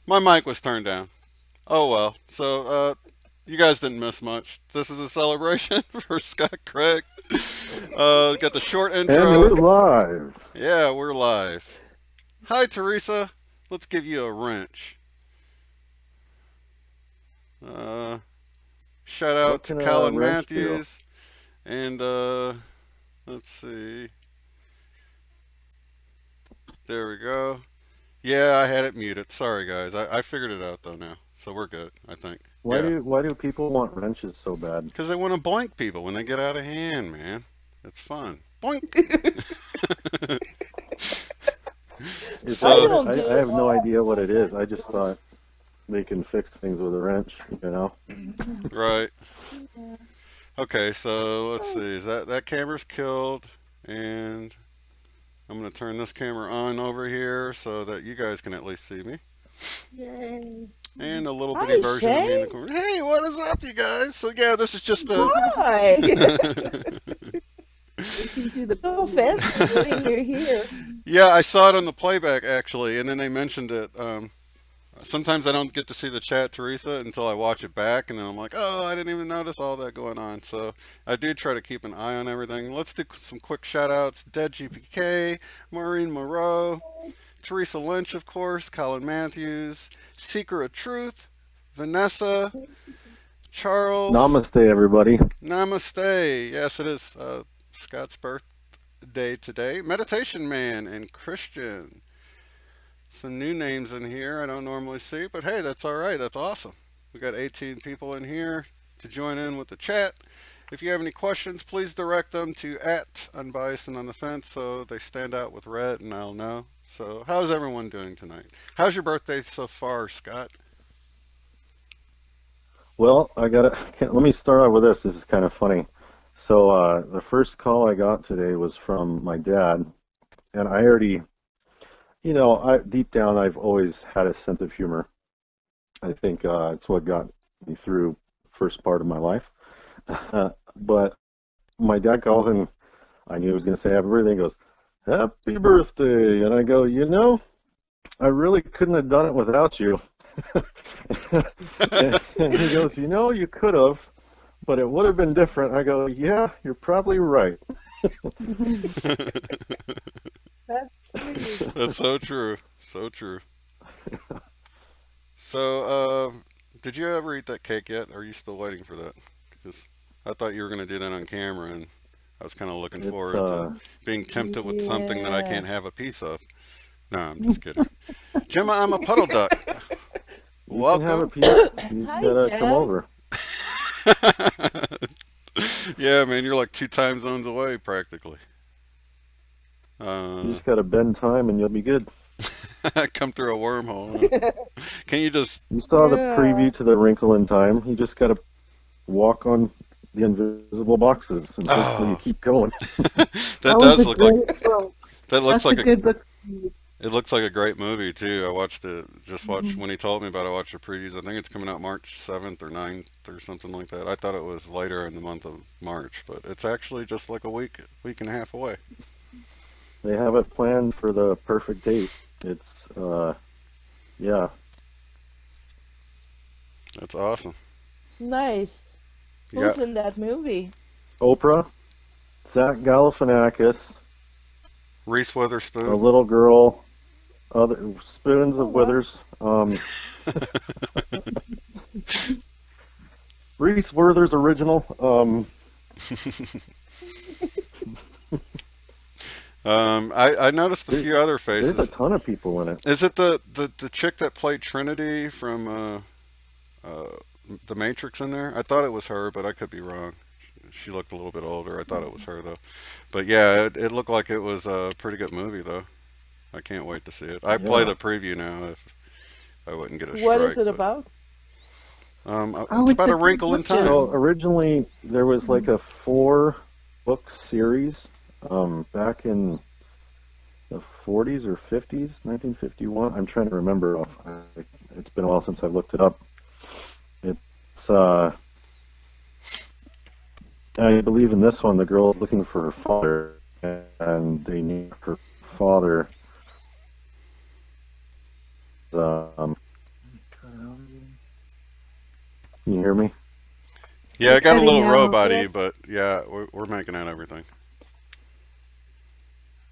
My mic was turned down. Oh well. So, you guys didn't miss much. This is a celebration for Scott Craig. Got the short And we're intro. live. Yeah, we're live. Hi, Teresa. Let's give you a wrench. Shout What out to can a Colin wrench do? Matthews. And, let's see. There we go. Yeah, I had it muted. Sorry, guys. I figured it out, though, now. So we're good, I think. Why Yeah. do people want wrenches so bad? Because they want to boink people when they get out of hand, man. It's fun. Boink! So, I have no idea what it is. I just thought they can fix things with a wrench, you know? right. Okay, so let's see. Is that camera's killed, and I'm gonna turn this camera on over here so that you guys can at least see me. Yay. And a little bitty version of me in the corner. Hey, what is up, you guys? So yeah, this is just a. Hi. So fancy when you're here. Yeah, I saw it on the playback actually, and then they mentioned it. Sometimes I don't get to see the chat, Teresa, until I watch it back, and then I'm like, oh, I didn't even notice all that going on. So I do try to keep an eye on everything. Let's do some quick shout outs. Dead GPK, Maureen Moreau, Teresa Lynch, of course, Colin Matthews, Seeker of Truth, Vanessa, Charles. Namaste, everybody. Namaste. Yes, it is Scott's birthday today. Meditation Man and Christian. Some new names in here I don't normally see, but hey, that's all right. That's awesome. We got 18 people in here to join in with the chat. If you have any questions, please direct them to @unbiased and on the fence so they stand out with red and I'll know. So how's everyone doing tonight? How's your birthday so far, Scott? Well, let me start out with this. This is kind of funny. So the first call I got today was from my dad, and I already, you know, deep down I've always had a sense of humor. I think it's what got me through the first part of my life. But my dad calls and I knew he was going to say happy birthday. He goes, happy birthday. And I go, you know, I really couldn't have done it without you. And he goes, you know, you could have, but it would have been different. I go, yeah, you're probably right. That's so true. So true. So, did you ever eat that cake yet? Or are you still waiting for that? Because I thought you were going to do that on camera, and I was kind of looking forward to being tempted with something that I can't have a piece of. No, I'm just kidding. Gemma, I'm a puddle duck. Welcome. You can have a piece. You gotta come over. Yeah, man, you're like 2 time zones away, practically. You just gotta bend time and you'll be good. Come through a wormhole. Huh? Can you just... You saw the preview to the Wrinkle in Time. You just gotta walk on the invisible boxes and hopefully you keep going. That does look like... That looks like a good book. It looks like a great movie too. I watched it. Just watched when he told me about it. I watched the previews. I think it's coming out March 7th or 9th or something like that. I thought it was later in the month of March, but it's actually just like a week and a half away. They have it planned for the perfect date. It's yeah. That's awesome. Nice. Who's in that movie? Oprah, Zach Galifianakis, Reese Witherspoon, a little girl, other spoons of withers. Reese Witherspoon's original. I noticed a few other faces. There's a ton of people in it. Is it the chick that played Trinity from The Matrix in there? I thought it was her, but I could be wrong. She looked a little bit older. I thought it was her though. But yeah, it looked like it was a pretty good movie though. I can't wait to see it. I play Yeah. the preview now if I wouldn't get a What is strike, it but about? Oh, it's it's about a a good wrinkle in look, Jim. time. So originally there was like a 4-book series back in the 40s or 50s, 1951. I'm trying to remember. It's been a while since I looked it up. It's I believe in this one the girl is looking for her father, and they need her father. Can you hear me? Yeah, You're I got a cutting little out. robot-y, Yes. but yeah, we're making out everything.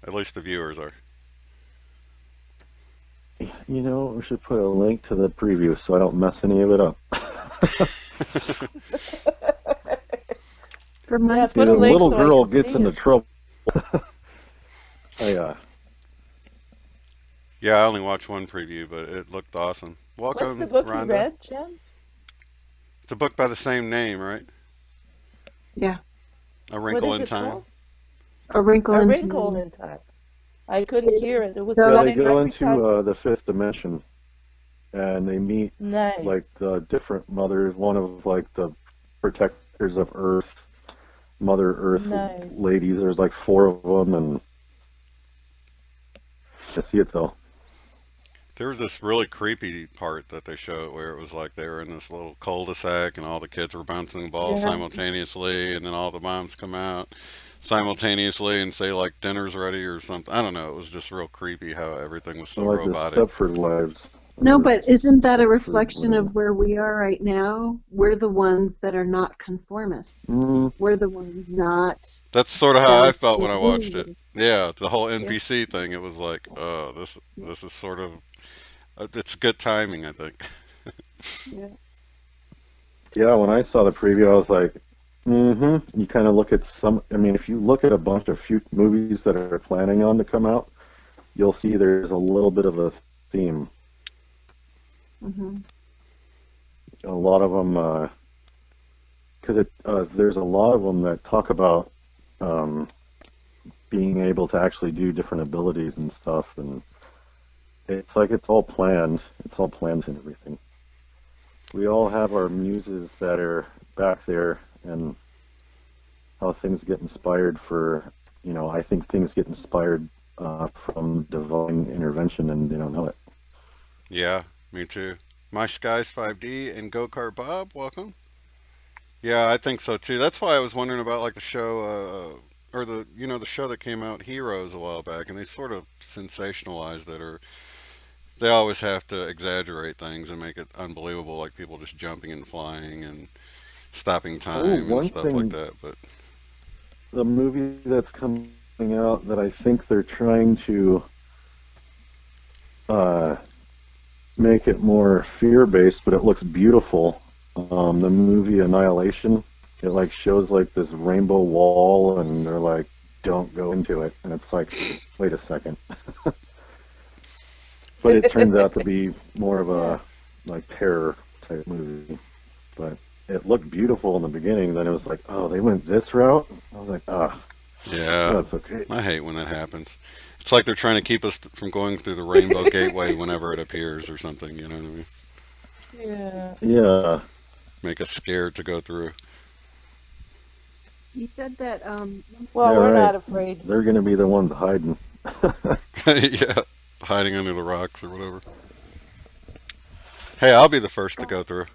At least the viewers are. You know, we should put a link to the preview so I don't mess any of it up. For my Yeah, See, put a the link little so I girl can gets see into it. trouble. I, Yeah, I only watched one preview, but it looked awesome. What's the Welcome, book you Rhonda. read, Jen? It's a book by the same name, right? Yeah, A What Wrinkle is in it Time. called? A Wrinkle A in Wrinkle Time. in Time. I couldn't hear it. It was So yeah, they running go every time. into the fifth dimension, and they meet like Nice. the different mothers. One of like the protectors of Earth, Mother Earth Nice. ladies. There's like 4 of them, and I see it though. There was this really creepy part that they showed where it was like they were in this little cul-de-sac and all the kids were bouncing the ball Yeah. simultaneously, and then all the moms come out simultaneously and say like dinner's ready or something. I don't know. It was just real creepy how everything was so Like the robotic. Stepford Wives. No, Or but isn't that a Stepford, reflection whatever. of where we are right now? We're the ones that are not conformists. Mm, We're the ones not That's sort of how that I are felt when I watched it. being. Yeah, the whole Yeah, NPC thing. It was like, oh, this is sort of it's good timing, I think. yeah. yeah, when I saw the preview, I was like, You kind of look at some. I mean, if you look at a bunch of few movies that are planning on to come out, you'll see there's a little bit of a theme. hmm A lot of them, because there's a lot of them that talk about um, being able to actually do different abilities and stuff, and it's like it's all planned. It's all planned and everything. We all have our muses that are back there, and how things get inspired for, I think things get inspired from divine intervention, and they don't know it. Yeah, me too. My Skies 5D and Go Kart Bob, welcome. Yeah, I think so too. That's why I was wondering about like the show, or the show that came out, Heroes, a while back, and they sort of sensationalized it, or they always have to exaggerate things and make it unbelievable, like people just jumping and flying and stopping Oh, time and one stuff like thing, that. But the movie that's coming out that I think they're trying to uh, make it more fear-based, but it looks beautiful. The movie Annihilation, it like shows like this rainbow wall, and they're like, "Don't go into it," and it's like, wait a second. But it turns out to be more of Yeah. a like terror type movie. But it looked beautiful in the beginning. Then it was like, oh, they went this route. I was like, yeah, that's okay. I hate when that happens. It's like they're trying to keep us from going through the Rainbow Gateway whenever it appears or something. You know what I mean? Yeah. Yeah, Make us scared to go through. You said that Well, yeah, we're right. not afraid. They're gonna be the ones hiding. Yeah, hiding under the rocks or whatever. Hey, I'll be the first to go through.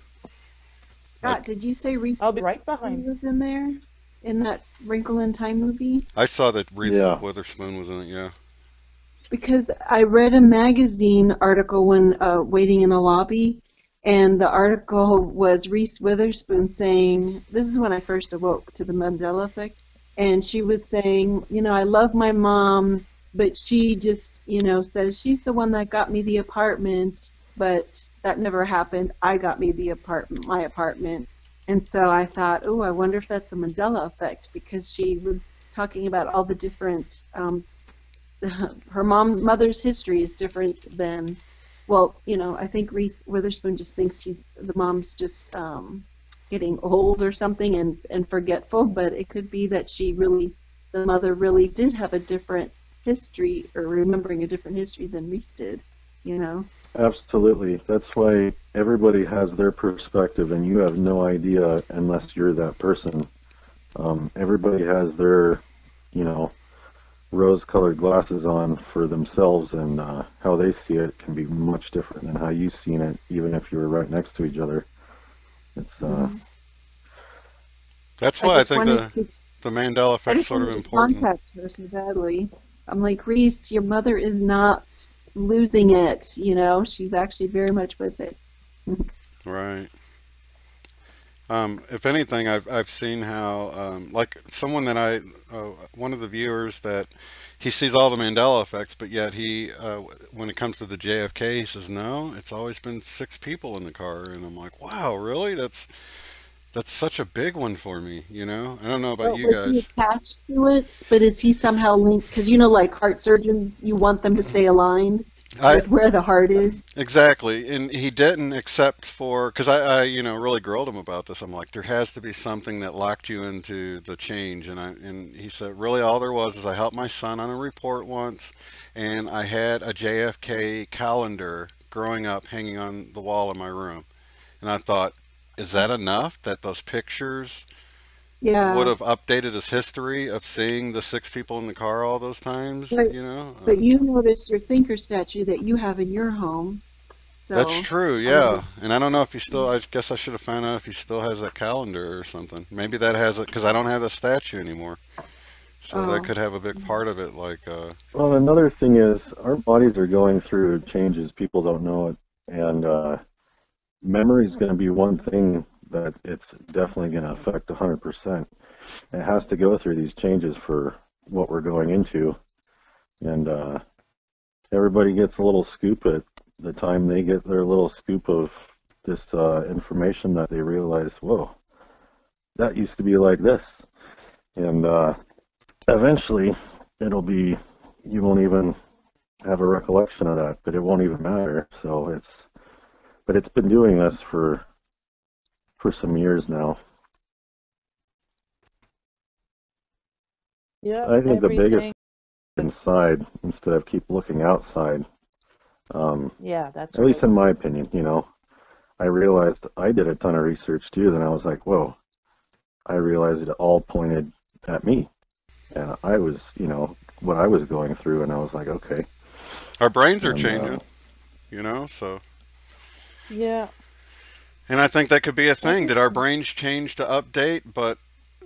Scott, did you say Reese I'll be right Witherspoon behind. was in there in that Wrinkle in Time movie? I saw that Reese Yeah. Witherspoon was in it. Yeah. Because I read a magazine article when waiting in a lobby, and the article was Reese Witherspoon saying, this is when I first awoke to the Mandela Effect, and she was saying, I love my mom, but she just, says she's the one that got me the apartment, but that never happened. I got me my apartment. And so I thought, oh, I wonder if that's a Mandela Effect, because she was talking about all the different her mother's history is different than, well, I think Reese Witherspoon just thinks the mom's just, getting old or something and forgetful, but it could be that the mother really did have a different history or remembering a different history than Reese did, you know? Absolutely. That's why everybody has their perspective, and you have no idea unless you're that person. Everybody has their, you know, rose-colored glasses on for themselves, and how they see it can be much different than how you've seen it, even if you were right next to each other. It's That's I why I just think wanted the Mandela I effect's just sort of wanted to important. contact her so badly. I'm like, Reese, your mother is not losing it, you know? She's actually very much with it. Right. If anything, I've seen how like someone that one of the viewers that he sees all the Mandela effects, but yet he when it comes to the JFK, he says no, it's always been 6 people in the car, and I'm like, wow, really? That's such a big one for me, you know? I don't know about But you was he guys. attached to it? But is he somehow linked? Because you know, like heart surgeons, you want them to stay aligned I with where the heart is. Exactly, and he didn't except for because I really grilled him about this. I'm like, there has to be something that locked you into the change, and he said, really, all there was is I helped my son on a report once, and I had a JFK calendar growing up hanging on the wall in my room, and I thought, is that enough that those pictures would Yeah. have updated his history of seeing the 6 people in the car all those times? But You know, but you noticed your thinker statue that you have in your home. that's So true, I'm like, yeah. And I don't know if he still, I guess I should have found out if he still has that calendar or something. Maybe that has it, because I don't have the statue anymore. So that oh, could have a big part of it, like, well, another thing is our bodies are going through changes. People don't know it, and memory is going to be one thing that it's definitely going to affect 100%. It has to go through these changes for what we're going into, and everybody gets a little scoop at the time they get their little scoop of this information that they realize, whoa, that used to be like this, and eventually it'll be, you won't even have a recollection of that, but it won't even matter. So but it's been doing this for some years now. Yep, I think the biggest everything. inside instead of keep looking outside. Yeah, that's At least right. in my opinion, you know, I realized I did a ton of research too. Then I was like, whoa, I realized it all pointed at me. And I was, you know, what I was going through, and I was like, okay. our brains are And changing, you know, so. Yeah, And I think that could be a thing. Did our everything. brains change to update, but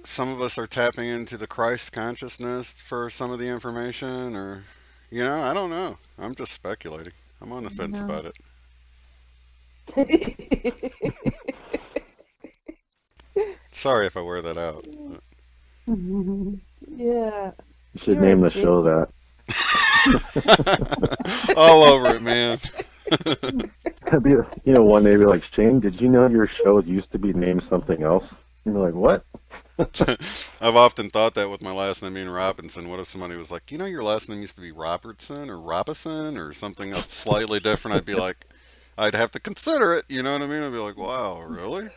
some of us are tapping into the Christ consciousness for some of the information, or, you know, I don't know. I'm just speculating. I'm on the you fence know, about it. Sorry if I wear that out. Yeah, you should you're a name the show genius. that. All over it, man. That'd be, you know, one day be like, Shane, did you know your show used to be named something else? And you're like, what? I've often thought that with my last name being Robinson. What if somebody was like, you know, your last name used to be Robertson or Robison or something else slightly different? I'd be like, I'd have to consider it. You know what I mean? I'd be like, wow, really?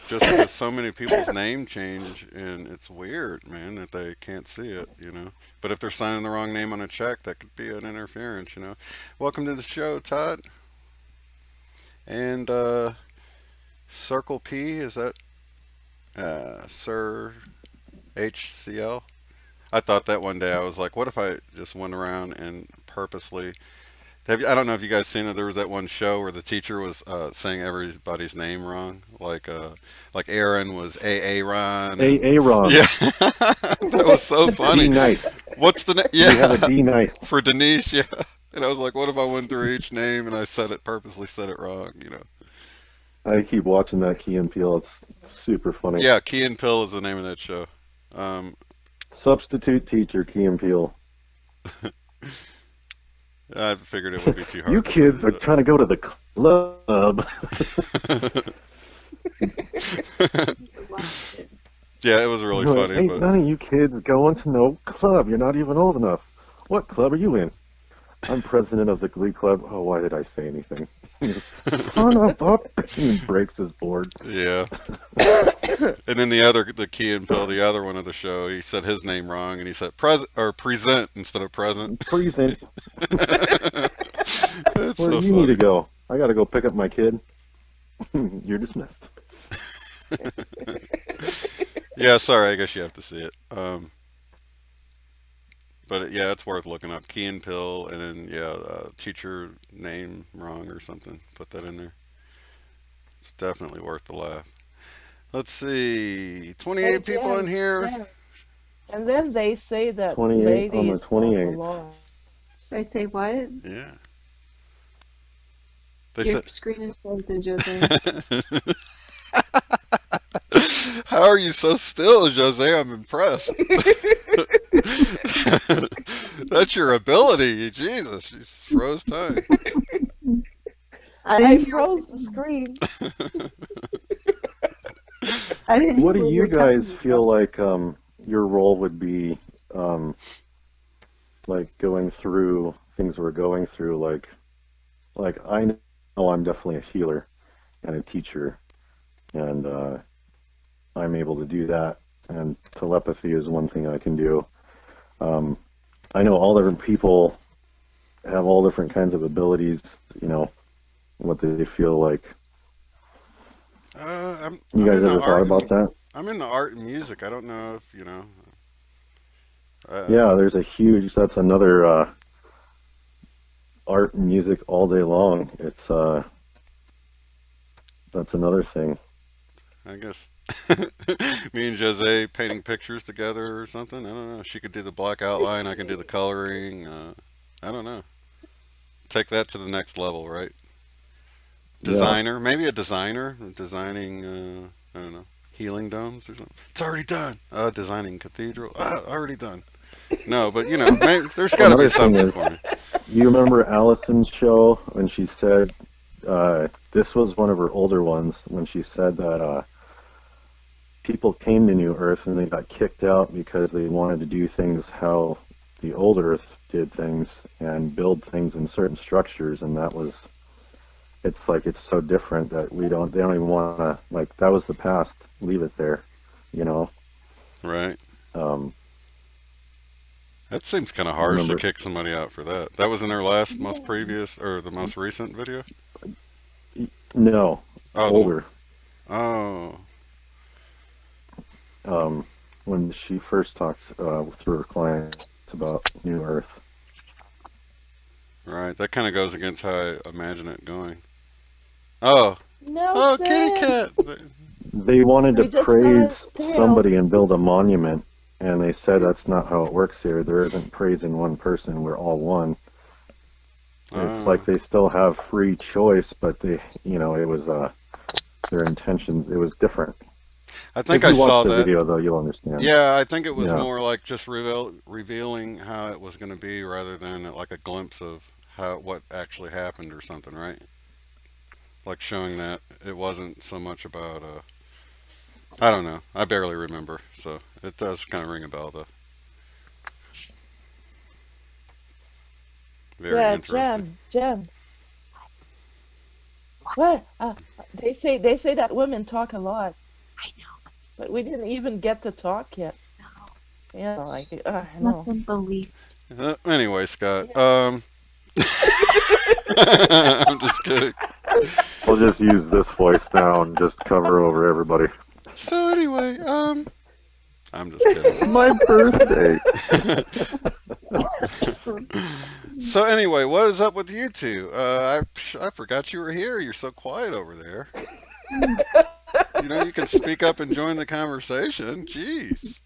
Just because so many people's name change, and it's weird, man, that they can't see it, you know. But if they're signing the wrong name on a check, that could be an interference, you know. Welcome to the show, Todd. And Circle P, is that Sir HCL? I thought that one day. I was like, what if I just went around and purposely. I don't know if you guys seen it. There was that one show where the teacher was saying everybody's name wrong. Like Aaron was Aaron, and Aaron. yeah, that was so D funny. nice. What's the name? We have a Yeah, D nice. for Denise. Yeah, and I was like, what if I went through each name and I said it purposely said it wrong? You know? I keep watching that Key and Peele. It's super funny. Yeah, Key and Pill is the name of that show. Um, Substitute teacher Key and Peele. I figured it would be too You hard to kids are say trying to go to the club. that. Yeah, it was really You're like, funny, ain't but none of you kids going to no club. You're not even old enough. What club are you in? I'm president of the Glee Club. Oh, why did I say anything? Son of a bitch, and he breaks his board. Yeah. And then the Key and Peele, the other one of the show, he said his name wrong, and he said present instead of present. Present. That's Where so do you funny. need to go? I got to go pick up my kid. You're dismissed. Yeah, sorry, I guess you have to see it. But yeah, it's worth looking up. Key and Pill, and then teacher name wrong or something. Put that in there. It's definitely worth the laugh. Let's see, 28 people in here. Jen. And then they say that 28 on the ladies 28th. belong. I say what? Yeah. They Your said. screen is frozen, Josee. How are you so still, Jose? I'm impressed. That's your ability. Jesus, you froze time. I froze the screen. I didn't What know do we you were guys talking feel like your role would be, like going through things we're going through? Like I know I'm definitely a healer and a teacher, and I'm able to do that. And telepathy is one thing I can do. I know all different people have all different kinds of abilities. You know, what they feel like. You guys ever thought about that? I'm into art and music. I don't know if you know. Yeah, there's a huge. That's another art and music all day long. It's that's another thing. I guess me and Jose painting pictures together or something. I don't know. She could do the black outline. I can do the coloring. I don't know. Take that to the next level, right? Designer, maybe a designer designing. I don't know, healing domes or something. It's already done. Designing cathedral. Already done. No, but you know, there's got to be Another thing something is, for me. you remember Allison's show when she said this was one of her older ones when she said that people came to New Earth and they got kicked out because they wanted to do things how the old Earth did things and build things in certain structures, and that was. It's like it's so different that they don't even want to, like, that was the past, leave it there, you know? Right. Um, That seems kind of harsh to remember, kick somebody out for that. That was in their last, most previous, or the most recent video? no, Oh, older. Oh. When she first talked through her clients about New Earth. Right. That kind of goes against how I imagine it going. Oh. No, Kitty cat. They wanted We to just praise saw his tail. somebody and build a monument, and they said that's not how it works here. There isn't praising one person, we're all one. It's like they still have free choice, but they, you know, it was their intentions. It was different. I think if I you watch saw the that. video, though, you'll understand. Yeah, I think it was Yeah. more like just revealing how it was going to be rather than like a glimpse of what actually happened or something, right? Like showing that it wasn't so much about I don't know. I barely remember, so it does kind of ring a bell though. Very yeah, interesting. Jen. What? They say that women talk a lot. I know. But we didn't even get to talk yet. No. Yeah, like I know. Nothing belief. Anyway, Scott. I'm just kidding. I'll just use this voice now and just cover over everybody. So anyway, I'm just kidding. My birthday. So anyway, what is up with you two? I forgot you were here. You're so quiet over there. You know, you can speak up and join the conversation. Jeez.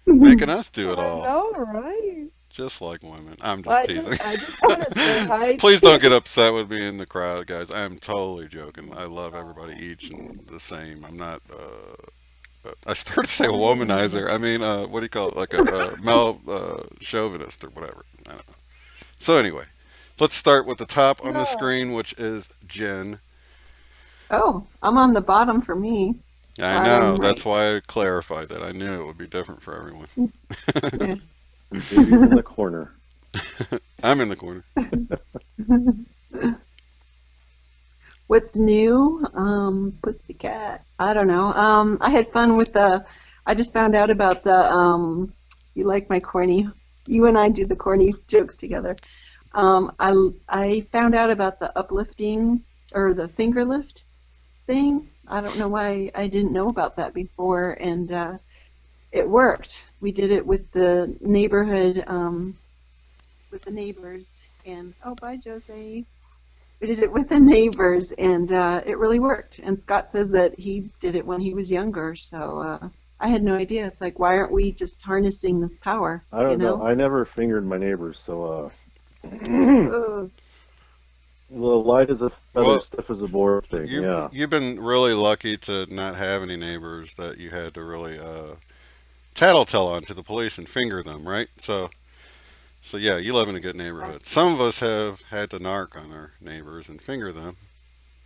Making us do it all. I know, right? Just like women. I'm just teasing. I just want to say hi. Please don't get upset with me in the crowd, guys. I am totally joking. I love everybody each and the same. I'm not, I started to say womanizer. I mean, what do you call it? Like a male chauvinist or whatever. I don't know. So anyway, let's start with the top on the screen, which is Jen. Oh, I'm on the bottom for me. I know. That's why I clarified that. I knew it would be different for everyone. Yeah. Baby's in the corner. I'm in the corner. What's new? Pussycat. I don't know. I had fun with the. I just found out about the. You like my corny. You and I do the corny jokes together. I found out about the uplifting or the finger lift thing. I don't know why I didn't know about that before, and it worked. We did it with the neighborhood, with the neighbors, and oh, bye, Josee. We did it with the neighbors, and it really worked. And Scott says that he did it when he was younger, so I had no idea. It's like, why aren't we just harnessing this power? I don't know. I never fingered my neighbors, so Oh, well, light as a feather, Well, stiff as a board thing. Yeah. you've been really lucky to not have any neighbors that you had to really tattletale on to the police and finger them, right? So yeah, you live in a good neighborhood. Some of us have had to narc on our neighbors and finger them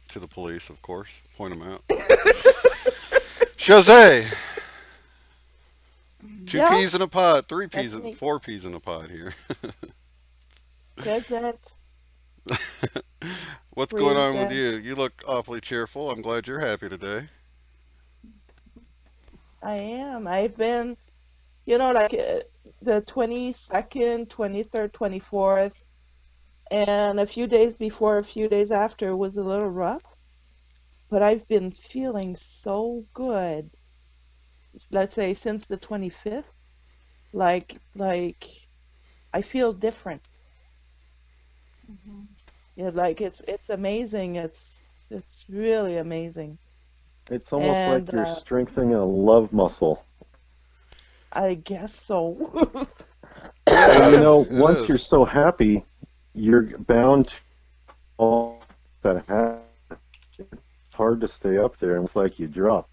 to the police, of course, point them out. Josee, two Yeah, peas in a pod, three peas, that's me. four peas in a pod here. Present, What's going on with present. you? You look awfully cheerful. I'm glad you're happy today. I am. I've been, like the 22nd, 23rd, 24th, and a few days before, a few days after was a little rough, but I've been feeling so good. Let's say since the 25th, like I feel different. mhm. Yeah, like it's amazing. It's really amazing. It's almost And like you're strengthening a love muscle. I guess so. And Yeah, it once you're is. so happy, you're bound to all that happens. It's hard to stay up there, and it's like you drop,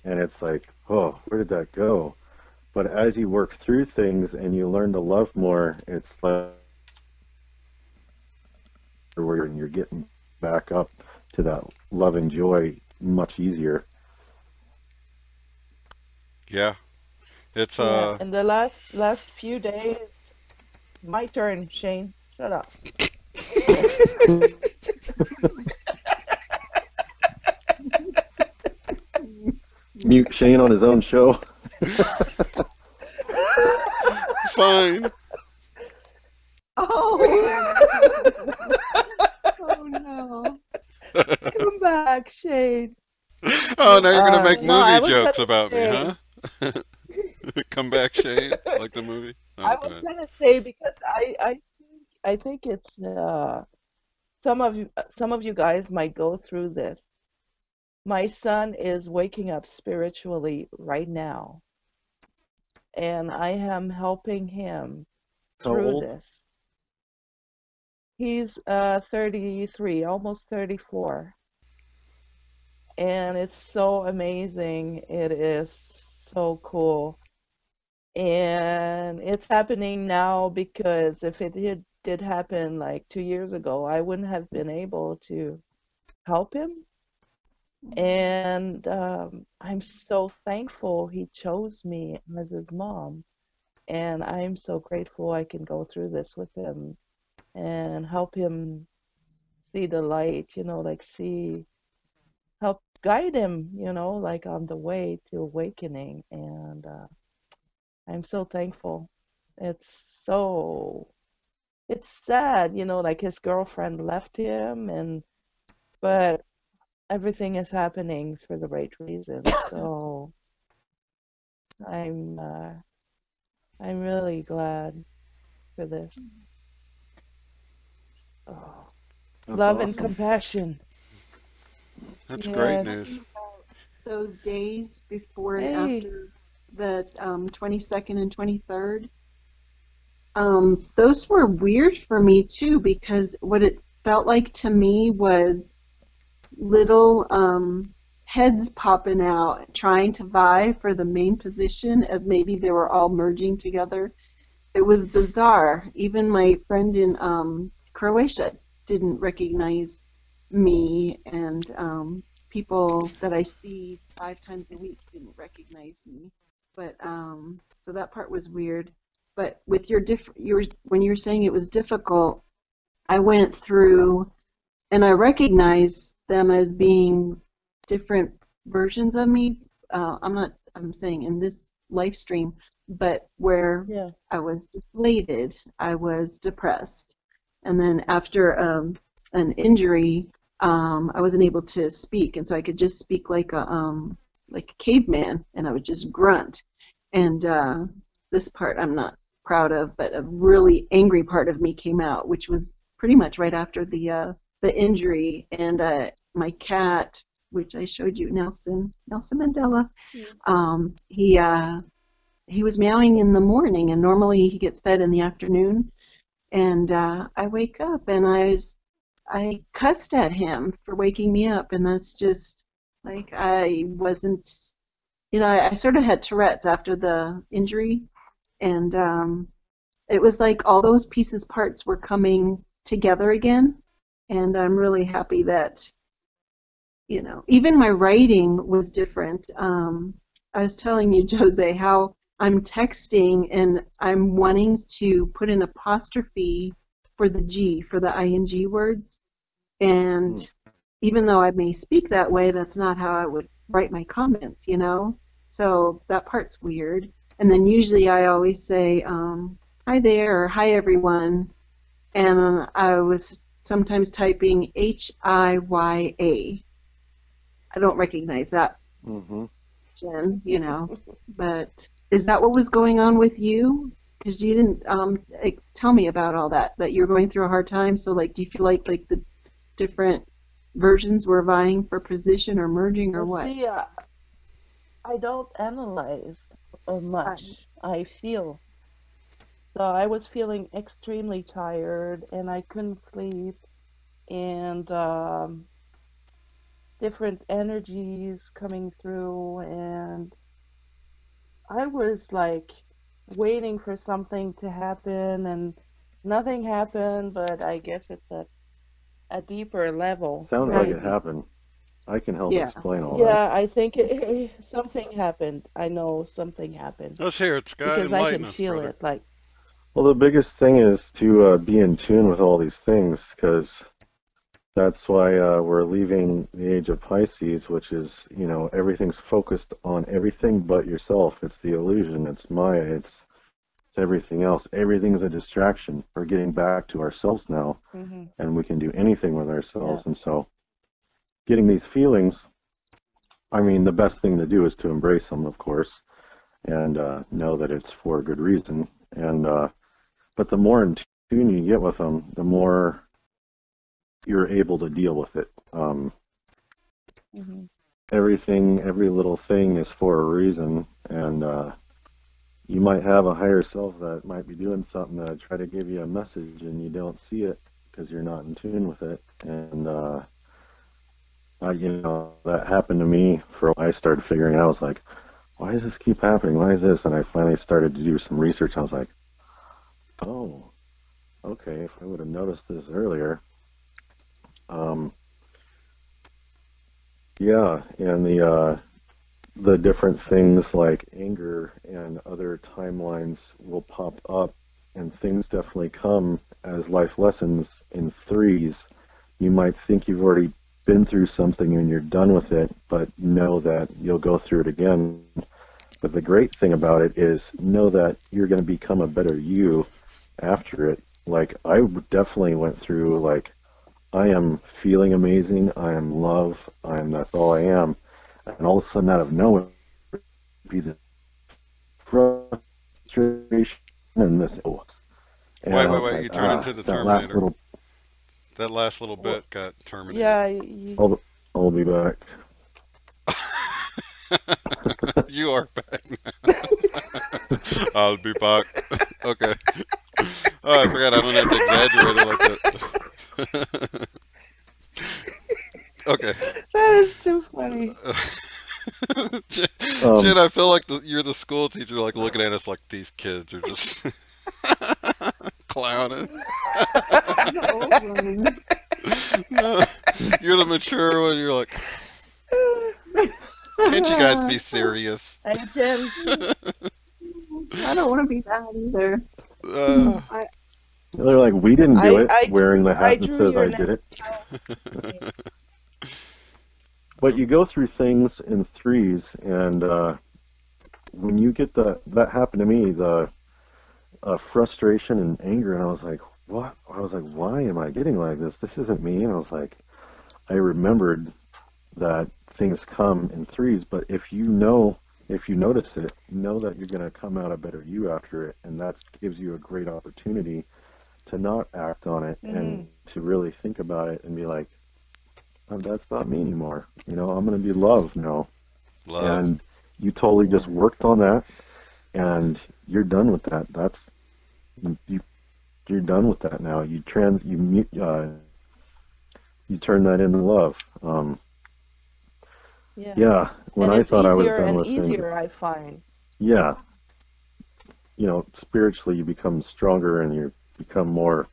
and it's like, oh, where did that go? But as you work through things and you learn to love more, it's like where you're getting back up to that love and joy much easier. Yeah, it's Yeah, in the last few days, my turn, Shane. Shut up. Mute Shane on his own show. fine. Oh, oh no. Come back, Shane. Oh, now you're gonna make No, I movie was jokes gonna about me, say, huh? Come back, Shane, like the movie. Oh, I go was ahead. gonna say because I think it's some of you guys might go through this. My son is waking up spiritually right now, and I am helping him How through old? this. He's 33, almost 34, and it's so amazing. It is so cool. And it's happening now because if it did happen like 2 years ago, I wouldn't have been able to help him. And I'm so thankful he chose me as his mom. And I'm so grateful I can go through this with him and help him see the light, like help guide him, like on the way to awakening. And I'm so thankful. It's so, it's sad, like his girlfriend left him, but everything is happening for the right reason. So I'm, uh, I'm really glad for this. Oh, That's love and awesome. compassion. That's great Yes. news. Talking about those days before and Hey, after the 22nd and 23rd, those were weird for me too because what it felt like to me was little heads popping out trying to vie for the main position as maybe they were all merging together. It was bizarre. Even my friend in Croatia didn't recognize me, and people that I see 5 times a week didn't recognize me. But so that part was weird. But with when you were saying it was difficult, I went through and I recognized them as being different versions of me. I'm saying in this live stream, but where Yeah. I was deflated, I was depressed. And then after an injury, I wasn't able to speak, and so I could just speak like a caveman, and I would just grunt. And this part I'm not proud of, but a really angry part of me came out, which was pretty much right after the injury. And my cat, which I showed you, Nelson Mandela, he was meowing in the morning, and normally he gets fed in the afternoon. And I wake up and I cussed at him for waking me up, and that's just like I wasn't, I sort of had Tourette's after the injury, and it was like all those parts were coming together again, and I'm really happy that, even my writing was different. I was telling you, Jose, how I'm texting and I'm wanting to put an apostrophe for the G, for the ing words. And even though I may speak that way, that's not how I would write my comments, So that part's weird. And then usually I always say, hi there, or hi everyone. And I was sometimes typing HIYA. I don't recognize that, Jen, But is that what was going on with you? Because you didn't tell me about all that you're going through a hard time. So, do you feel like the different versions were vying for position or merging or what? See, I don't analyze much. I feel. So I was feeling extremely tired, and I couldn't sleep, and different energies coming through, and I was waiting for something to happen, and nothing happened, but I guess it's a deeper level. Sounds like it happened. I can help explain all that. Yeah, I think something happened. I know something happened. Let's hear it, Scott. Because I can Enlighten us, feel brother. it. Well, the biggest thing is to be in tune with all these things, because that's why we're leaving the age of Pisces, which is, everything's focused on everything but yourself. It's the illusion. It's Maya. It's everything else. Everything's a distraction. We're getting back to ourselves now, and we can do anything with ourselves. And so getting these feelings, the best thing to do is to embrace them, of course, and know that it's for a good reason. And but the more in tune you get with them, the more you're able to deal with it. Everything, every little thing is for a reason, and you might have a higher self that might be doing something to try to give you a message, and you don't see it because you're not in tune with it. And that happened to me. I started figuring out, I was like, why does this keep happening? Why is this? And I finally started to do some research. I was like, oh, okay, if I would have noticed this earlier. And the different things like anger and other timelines will pop up, and things definitely come as life lessons in threes. You might think you've already been through something and you're done with it, but know that you'll go through it again. But the great thing about it is know that you're going to become a better you after it. I definitely went through, I am feeling amazing, I am love, that's all I am. And all of a sudden, out of nowhere, be the frustration and this. And wait, you turned into the Terminator. That last little bit got terminated. Yeah, I'll be back. You are back now. I'll be back. Okay. Oh, I forgot I don't have to exaggerate it like that. Okay. That is too funny. Jen, I feel like you're the school teacher, looking at us like these kids are just clowning. No, you're the mature one. You're like, can't you guys be serious? Hey, Jen. I don't want to be that either. Uh, I They're like, we didn't do I it, I wearing the I hat that drew says your I did next it. house for me. But you go through things in threes, and when you get that happened to me, the frustration and anger, and I was like, what? I was like, why am I getting like this? This isn't me. And I was like, I remembered that things come in threes, but if you notice it, know that you're going to come out a better you after it, and that gives you a great opportunity to not act on it and Mhm. to really think about it and be like, oh, that's not me anymore. I'm going to be love now. love. And you totally just Yeah. worked on that, and you're done with that. You you're done with that now. You turn that into love. Yeah. Yeah, when And I it's thought I was easier done and with things, easier, I find. yeah, spiritually you become stronger and you become more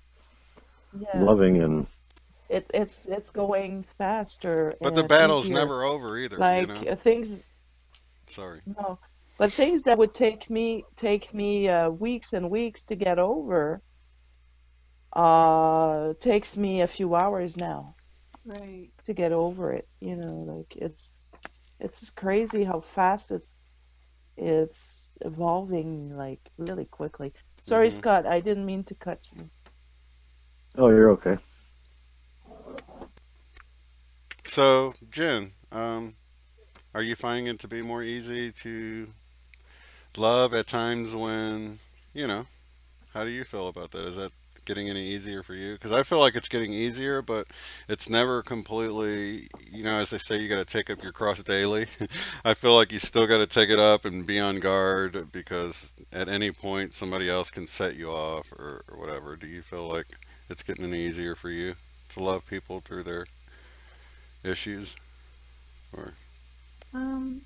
Yeah. loving and It's going faster But the and battle's easier. never over either, you Like know? things, Sorry. no, but things that would take me weeks and weeks to get over, takes me a few hours now right. to get over it. Like it's crazy how fast it's evolving, like really quickly. Sorry, Hmm. Scott, I didn't mean to cut you. oh, you're okay. So, Jen, are you finding it to be more easy to love at times when, you know, how do you feel about that? Is that getting any easier for you? Because I feel like it's getting easier, but it's never completely, as they say, you got to take up your cross daily. I feel like you still got to take it up and be on guard because at any point somebody else can set you off or whatever. Do you feel like it's getting any easier for you to love people through their issues? Or, Um,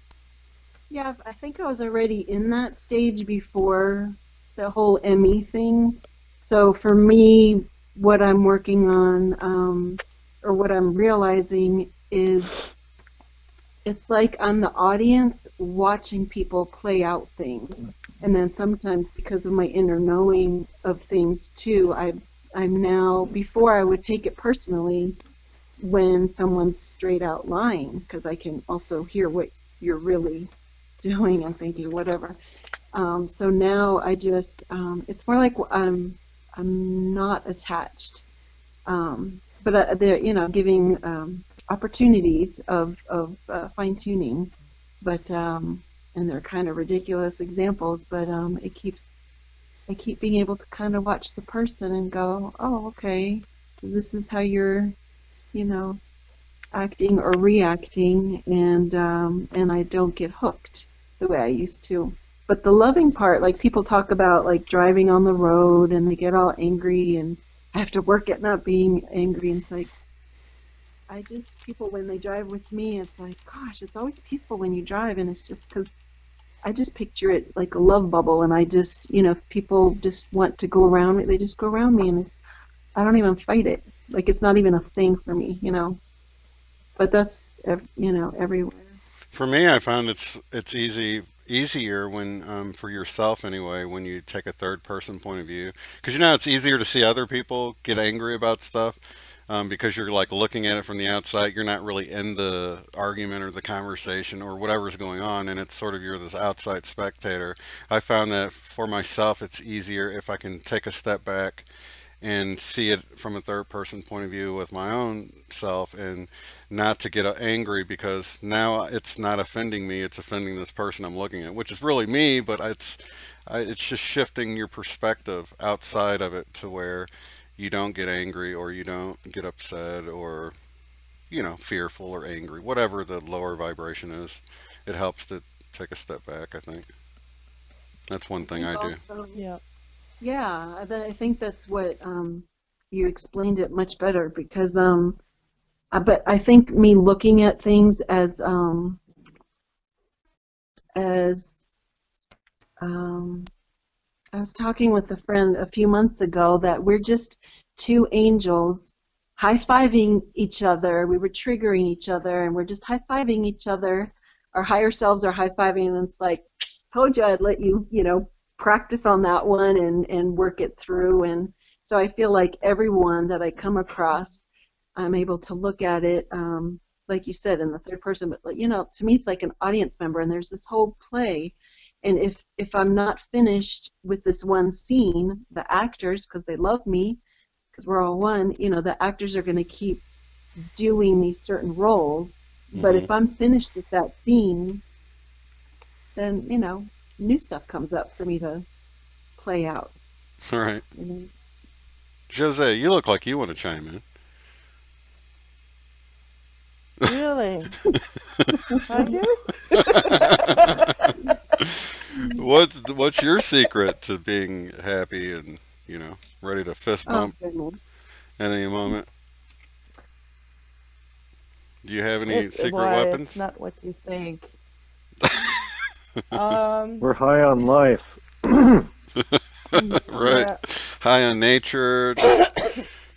yeah, I think I was already in that stage before the whole ME thing. So for me, what I'm working on, or what I'm realizing is it's like I'm the audience watching people play out things. And then sometimes because of my inner knowing of things too, I'm now, before I would take it personally when someone's straight out lying, because I can also hear what you're really doing and thinking, whatever. So now it's more like I'm not attached, but they're giving opportunities of fine tuning, but and they're kind of ridiculous examples, but I keep being able to kind of watch the person and go, oh, okay, this is how you're you know acting or reacting, and I don't get hooked the way I used to. But the loving part, like people talk about like driving on the road and they get all angry and I have to work at not being angry. And it's like people when they drive with me, it's like, gosh, it's always peaceful when you drive, and it's just because I just picture it like a love bubble, and I just if people just want to go around me, they just go around me, and I don't even fight it. Like it's not even a thing for me. But that's everywhere. for me, I found it's easier when for yourself anyway when you take a third person point of view because it's easier to see other people get angry about stuff because you're like looking at it from the outside. You're not really in the argument or the conversation or whatever's going on, and it's sort of you're this outside spectator. I found that for myself, it's easier if I can take a step back and see it from a third person point of view with my own self and not to get angry because now it's not offending me, it's offending this person I'm looking at, which is really me, but it's just shifting your perspective outside of it to where you don't get angry or you don't get upset or fearful or angry, whatever the lower vibration is. It helps to take a step back, I think. That's one I thing think I do. also, Yeah. yeah, I think that's what you explained it much better because but I think me looking at things as I was talking with a friend a few months ago that we're just two angels high-fiving each other. We were triggering each other, and we're just high-fiving each other. Our higher selves are high-fiving, and it's like, told you I'd let you, practice on that one and work it through. And so I feel like everyone that I come across, I'm able to look at it, like you said, in the third person. But to me, it's like an audience member, and there's this whole play. And if I'm not finished with this one scene, the actors, because they love me, because we're all one, the actors are going to keep doing these certain roles. But if I'm finished with that scene, then new stuff comes up for me to play out. All right. Josee, you look like you want to chime in. Really? I do? What's your secret to being happy and ready to fist bump at any moment? Do you have any secret weapons? It's not what you think. We're high on life. Right. Yeah. High on nature,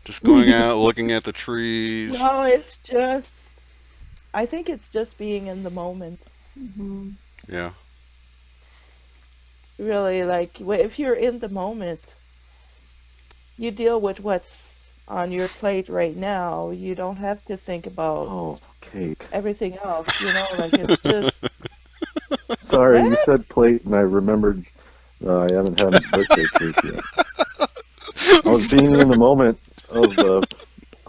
just going out, looking at the trees. No, I think it's just being in the moment. Yeah. Really, like, if you're in the moment, you deal with what's on your plate right now. You don't have to think about cake. everything else, like it's just... Sorry, you said plate, and I remembered I haven't had birthday cake yet. I was being in the moment of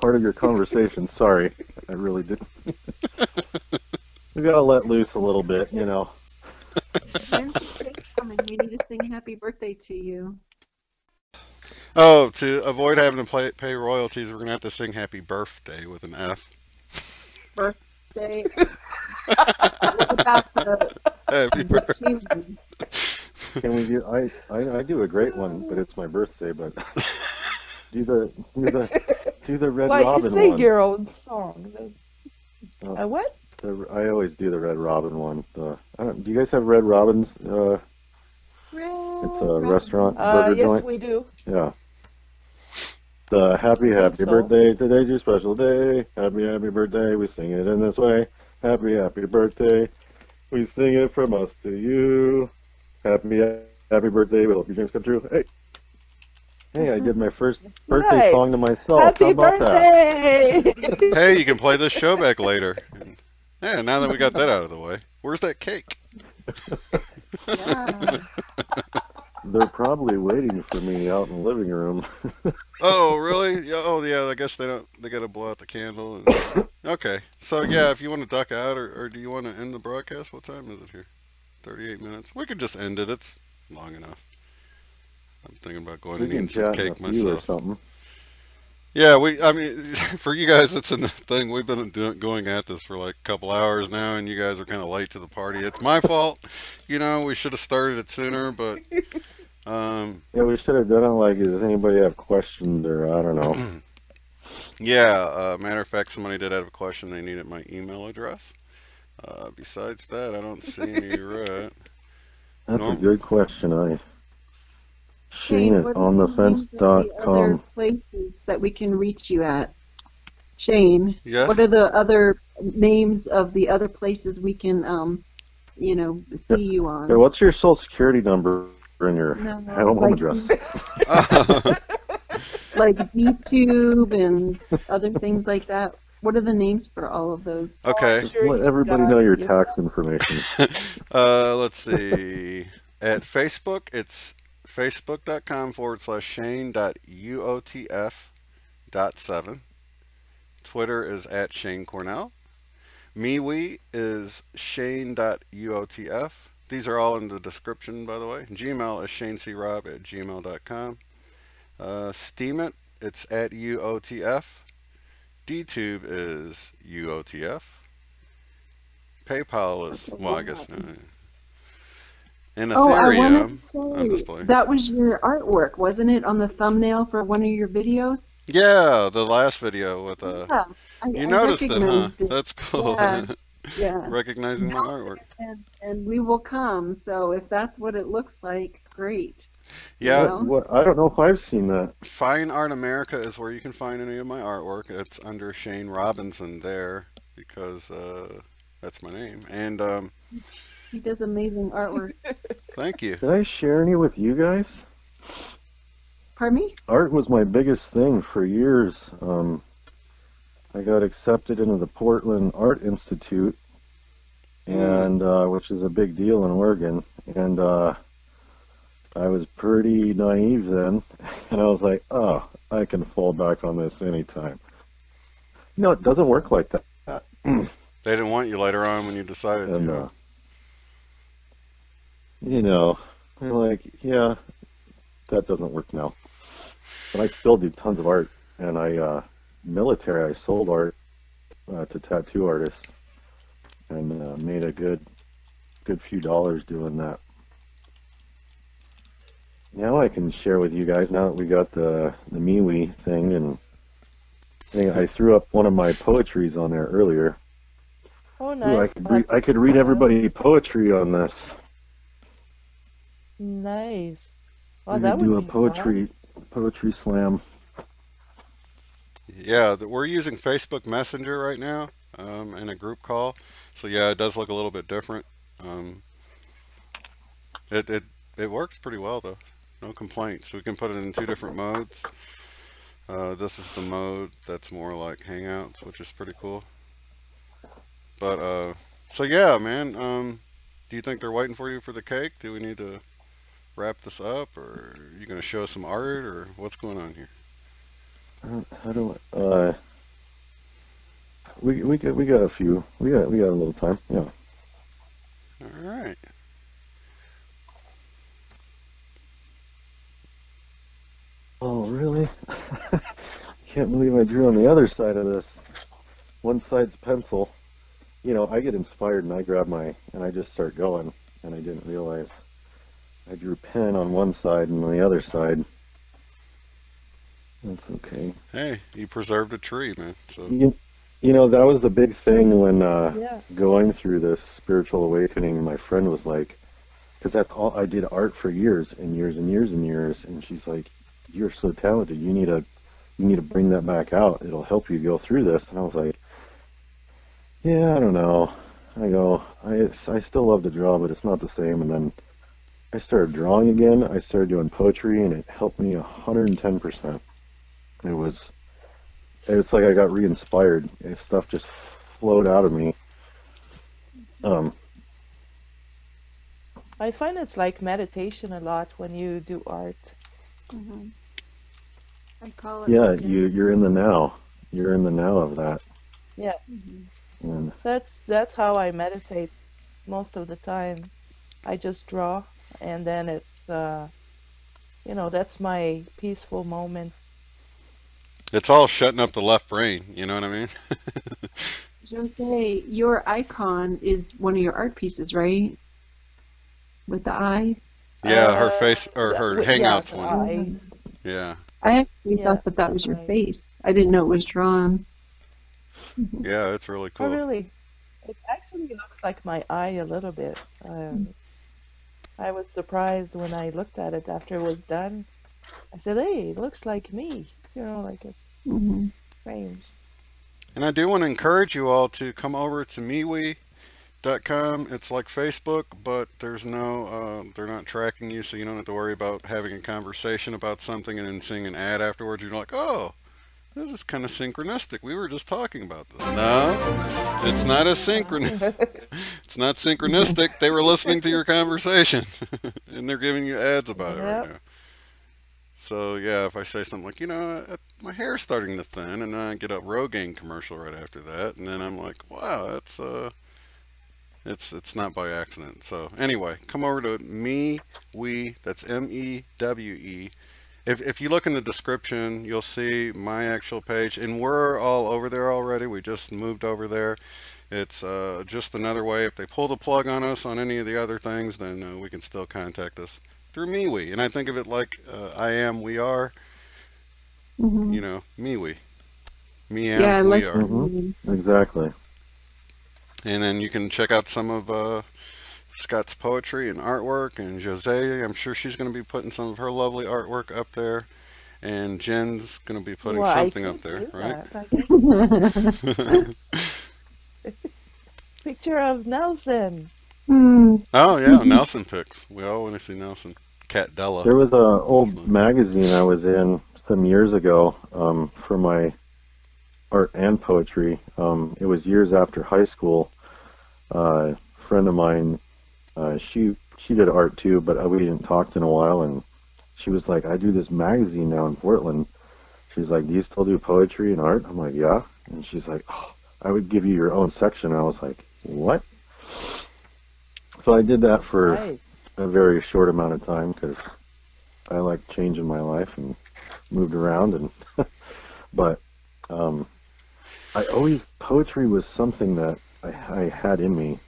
part of your conversation. Sorry, I really didn't. We gotta let loose a little bit, There's a cake coming. We need to sing happy birthday to you. Oh, to avoid having to pay royalties, we're going to have to sing happy birthday with an F. Birthday. What about Happy birthday. Can we do? I do a great one, but it's my birthday. But do the Red Why Robin you sing one. your own song? What? I always do the Red Robin one. Do you guys have Red Robins? It's a restaurant burger yes, joint. we do. Yeah. The happy so. birthday, today's your special day. Happy birthday, we sing it in this way. Happy birthday, we sing it from us to you. Happy birthday, we hope your dreams come true. Hey, I did my first birthday song to myself. Happy How about birthday! Hey, you can play this show back later. Yeah, now that we got that out of the way, where's that cake? Yeah. They're probably waiting for me out in the living room. Oh, really? Oh, yeah. I guess they don't. They gotta blow out the candle. Okay. So yeah, if you want to duck out, or do you want to end the broadcast? What time is it here? 38 minutes. We could just end it. It's long enough. I'm thinking about going and eating some cake myself. Yeah, I mean, for you guys, it's a thing. We've been going at this for like a couple hours now, and you guys are kind of late to the party. It's my fault. We should have started it sooner, but... yeah, we should have done it like, does anybody have questions, or I don't know. Yeah, matter of fact, somebody did have a question. They needed my email address. Besides that, I don't see any red. That's a good question, Shane, at onthefence.com. Other places that we can reach you at. Shane, yes? What are the other names of the other places we can, see you on? Yeah, what's your social security number and your home address? Like DTube and other things like that. What are the names for all of those? Okay. Just let everybody know your tax information. Let's see. At Facebook, it's facebook.com/Shane.uotf.7. Twitter is at Shane Cornell. MeWe is Shane.uotf. These are all in the description, by the way. Gmail is ShaneCrob@gmail.com. Steemit, it's at UOTF. DTube is UOTF. PayPal is, well, I guess, and Ethereum. Oh, I wanted to say, that was your artwork, wasn't it, on the thumbnail for one of your videos? Yeah, the last video with Yeah, you noticed it, huh? It. That's cool. Yeah. Recognizing my artwork. And we will come, so if that's what it looks like, great. Yeah. I don't know if I've seen that. Fine Art America is where you can find any of my artwork. It's under Shane Robinson there, because that's my name. And He does amazing artwork. Thank you. Did I share any with you guys? Pardon me? Art was my biggest thing for years. I got accepted into the Portland Art Institute, and which is a big deal in Oregon. And I was pretty naive then, and I was like, oh, I can fall back on this anytime. No, it doesn't work like that. They didn't want you later on when you decided And, to. you know, I'm like, yeah, that doesn't work now. But I still do tons of art, and I sold art to tattoo artists, and made a good few dollars doing that. Now I can share with you guys, now that we got the MeWe thing, and I threw up one of my poetries on there earlier. Oh, Ooh, nice. I could read everybody poetry on this. Nice. We Oh, that could do would a be fun. poetry slam. Yeah, we're using Facebook Messenger right now in a group call. So yeah, it does look a little bit different. Um, it works pretty well though. No complaints. We can put it in 2 different modes. This is the mode that's more like Hangouts, which is pretty cool. But so yeah, man. Do you think they're waiting for you for the cake? Do we need to wrap this up, or are you gonna show some art, or what's going on here? How do we got a few. We got a little time. Yeah. All right. Oh, really? Can't believe I drew on the other side of this. One side's pencil. You know, I get inspired and I grab and I just start going, and I didn't realize I drew pen on one side and on the other side. That's okay. Hey, you preserved a tree, man. So You know, that was the big thing when Yeah. going through this spiritual awakening. My friend was like, because that's all I did, art for years and years and years and years, and she's like, "You're so talented. You need to bring that back out. It'll help you go through this." And I was like, "Yeah, I don't know." I go, I still love to draw, but it's not the same. And then I started drawing again. I started doing poetry, and it helped me 110%. It's like I got re-inspired. Stuff just flowed out of me. I find it's like meditation a lot when you do art. Hmm. I call it. Yeah, you're in the now. You're in the now of that. Yeah, Mhm. And that's how I meditate most of the time. I just draw, and then that's my peaceful moment. it's all shutting up the left brain. You know what I mean? Josee, your icon is one of your art pieces, right? With the eye. Yeah, her face or her Yeah, Hangouts the one. eye. Yeah, I actually Yeah, thought that the was your eye. face. I didn't know it was drawn. Mhm. yeah, it's really Oh, cool. really? It actually looks like my eye a little bit. I was surprised when I looked at it after it was done. I said, "Hey, it looks like me." Like it's Mhm. strange. And I do want to encourage you all to come over to MeWe.com. It's like Facebook, but there's no, they're not tracking you, so you don't have to worry about having a conversation about something and then seeing an ad afterwards. You're like, oh, this is kind of synchronistic. We were just talking about this. No, it's not as synchronous. It's not synchronistic. They were listening to your conversation, and they're giving you ads about it right Yep. now. So yeah, if I say something like, my hair's starting to thin, and then I get a Rogaine commercial right after that, and then I'm like, wow, that's it's not by accident. So anyway, come over to MeWe. That's MEWE. If you look in the description, you'll see my actual page, and we're all over there already. We just moved over there. It's just another way. If they pull the plug on us on any of the other things, then we can still contact us through MeWe. And I think of it like I am, we are, Mhm. MeWe. Me Yeah, I am, we like are. the exactly. And then you can check out some of Scott's poetry and artwork, and Josee, I'm sure she's going to be putting some of her lovely artwork up there, and Jen's going to be putting Well, I something up could there, do right? that, I guess. Picture of Nelson. Oh yeah, Nelson picks. We all want to see Nelson. Cat Della. There was a old magazine I was in some years ago for my art and poetry. It was years after high school. A friend of mine, she did art too, but we didn't talk in a while, and she was like, "I do this magazine now in Portland." She's like, "Do you still do poetry and art?" I'm like, "Yeah." And she's like, "Oh, I would give you your own section." And I was like, "What?" So I did that for Nice. a very short amount of time because I like changing my life and moved around, and but I always poetry was something that I had in me.